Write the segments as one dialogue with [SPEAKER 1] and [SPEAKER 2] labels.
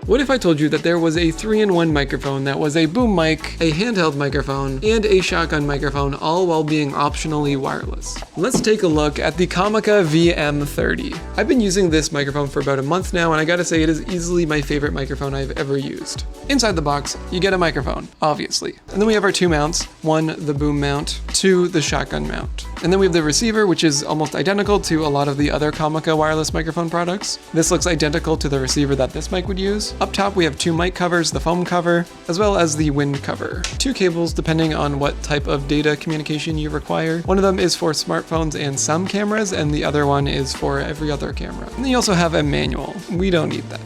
[SPEAKER 1] What if I told you that there was a 3-in-1 microphone that was a boom mic, a handheld microphone, and a shotgun microphone, all while being optionally wireless? Let's take a look at the Comica VM30. I've been using this microphone for about a month now, and I gotta say it is easily my favorite microphone I've ever used. Inside the box, you get a microphone, obviously. And then we have our two mounts. One, the boom mount, two, the shotgun mount. And then we have the receiver, which is almost identical to a lot of the other Comica wireless microphone products. This looks identical to the receiver that this mic would use. Up top, we have two mic covers, the foam cover, as well as the wind cover. Two cables depending on what type of data communication you require. One of them is for smartphones and some cameras, and the other one is for every other camera. And then you also have a manual. We don't need that.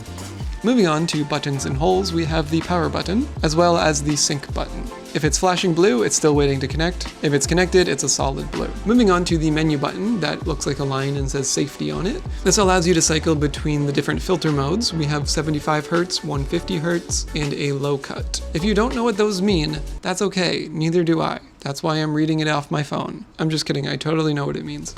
[SPEAKER 1] Moving on to buttons and holes, we have the power button, as well as the sync button. If it's flashing blue, it's still waiting to connect. If it's connected, it's a solid blue. Moving on to the menu button that looks like a line and says safety on it. This allows you to cycle between the different filter modes. We have 75 Hz, 150 Hz, and a low cut. If you don't know what those mean, that's okay, neither do I. That's why I'm reading it off my phone. I'm just kidding, I totally know what it means.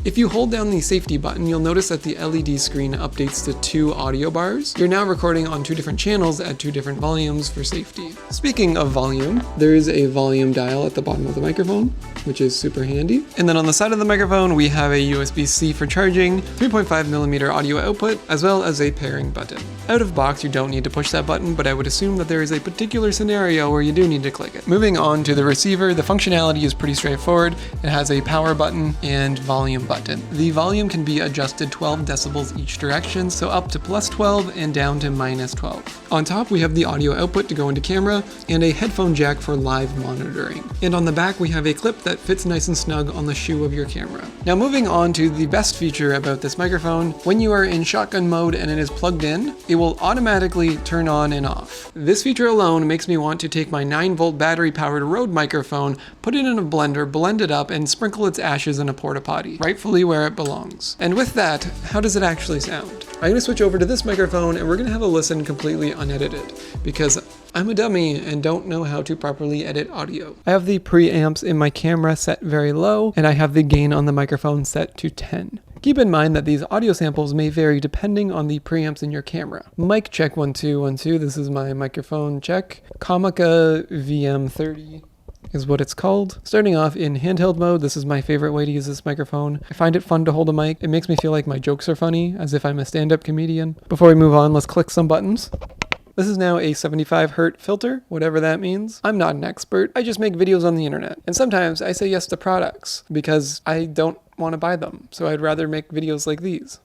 [SPEAKER 1] If you hold down the safety button, you'll notice that the LED screen updates to 2 audio bars. You're now recording on 2 different channels at 2 different volumes for safety. Speaking of volume, there is a volume dial at the bottom of the microphone, which is super handy. And then on the side of the microphone, we have a USB-C for charging, 3.5mm audio output, as well as a pairing button. Out of box, you don't need to push that button, but I would assume that there is a particular scenario where you do need to click it. Moving on to the receiver, the functionality is pretty straightforward. It has a power button and volume button. The volume can be adjusted 12 decibels each direction, so up to +12 and down to -12. On top, we have the audio output to go into camera and a headphone jack for live monitoring. And on the back, we have a clip that fits nice and snug on the shoe of your camera. Now moving on to the best feature about this microphone, when you are in shotgun mode and it is plugged in, it will automatically turn on and off. This feature alone makes me want to take my 9-volt battery-powered Rode microphone, put it in a blender, blend it up, and sprinkle its ashes in a porta potty, rightfully where it belongs. And with that, how does it actually sound? I'm gonna switch over to this microphone and we're gonna have a listen completely unedited, because I'm a dummy and don't know how to properly edit audio. I have the preamps in my camera set very low, and I have the gain on the microphone set to 10. Keep in mind that these audio samples may vary depending on the preamps in your camera. Mic check 1 2 1 2. This is my microphone check. Comica VM30 is what it's called. Starting off in handheld mode, this is my favorite way to use this microphone. I find it fun to hold a mic. It makes me feel like my jokes are funny, as if I'm a stand-up comedian. Before we move on, let's click some buttons. This is now a 75 Hz filter, whatever that means. I'm not an expert. I just make videos on the internet. And sometimes I say yes to products because I don't want to buy them. So I'd rather make videos like these.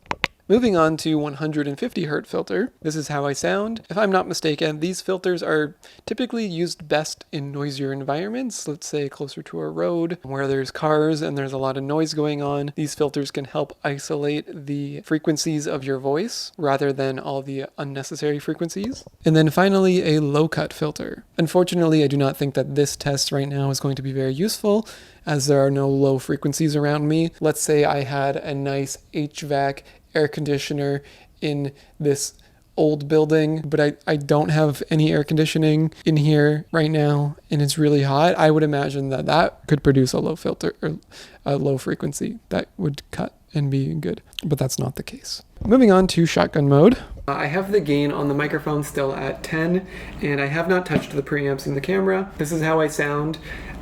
[SPEAKER 1] Moving on to 150 Hz filter, this is how I sound. If I'm not mistaken, these filters are typically used best in noisier environments, let's say closer to a road where there's cars and there's a lot of noise going on. These filters can help isolate the frequencies of your voice rather than all the unnecessary frequencies. And then finally, a low cut filter. Unfortunately, I do not think that this test right now is going to be very useful, as there are no low frequencies around me. Let's say I had a nice HVAC air conditioner in this old building, but I don't have any air conditioning in here right now and it's really hot. I would imagine that that could produce a low filter or a low frequency that would cut and be good, but that's not the case. Moving on to shotgun mode. I have the gain on the microphone still at 10 and I have not touched the preamps in the camera. This is how I sound.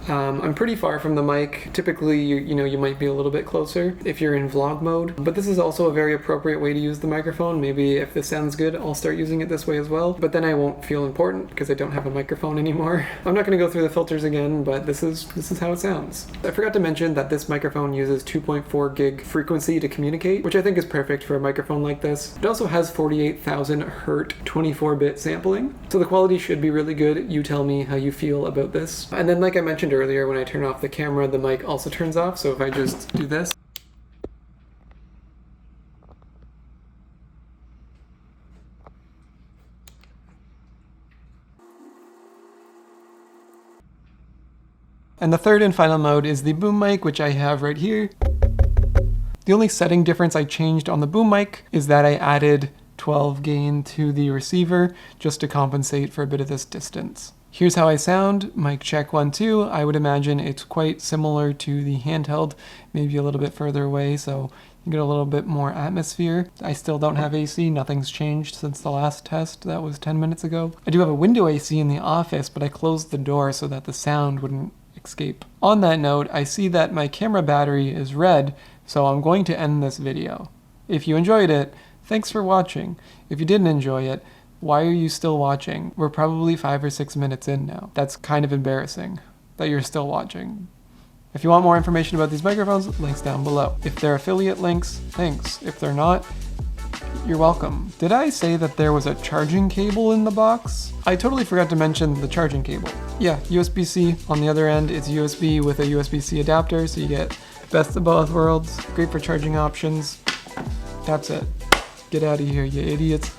[SPEAKER 1] I'm pretty far from the mic. Typically, you might be a little bit closer if you're in vlog mode, but this is also a very appropriate way to use the microphone. Maybe if this sounds good, I'll start using it this way as well, but then I won't feel important because I don't have a microphone anymore. I'm not going to go through the filters again, but this is how it sounds. I forgot to mention that this microphone uses 2.4 gig frequency to communicate, which I think is perfect for a microphone like this. It also has 48,000 Hz 24-bit sampling, so the quality should be really good. You tell me how you feel about this. And then, like I mentioned earlier, when I turn off the camera, the mic also turns off, so if I just do this, and the third and final mode is the boom mic, which I have right here. The only setting difference I changed on the boom mic is that I added 12 gain to the receiver just to compensate for a bit of this distance. Here's how I sound. Mic check 1 2. I would imagine it's quite similar to the handheld, maybe a little bit further away, so You get a little bit more atmosphere. I still don't have AC. Nothing's changed since the last test. That was 10 minutes ago. I do have a window AC in the office, but I closed the door so that the sound wouldn't escape. On that note, I see that my camera battery is red, so I'm going to end this video. If you enjoyed it, thanks for watching. If you didn't enjoy it, why are you still watching? We're probably 5 or 6 minutes in now. That's kind of embarrassing that you're still watching. If you want more information about these microphones, links down below. If they're affiliate links, thanks. If they're not, you're welcome. Did I say that there was a charging cable in the box? I totally forgot to mention the charging cable. Yeah, USB-C. On the other end, it's USB with a USB-C adapter, so you get best of both worlds. Great for charging options. That's it. Get out of here, you idiots.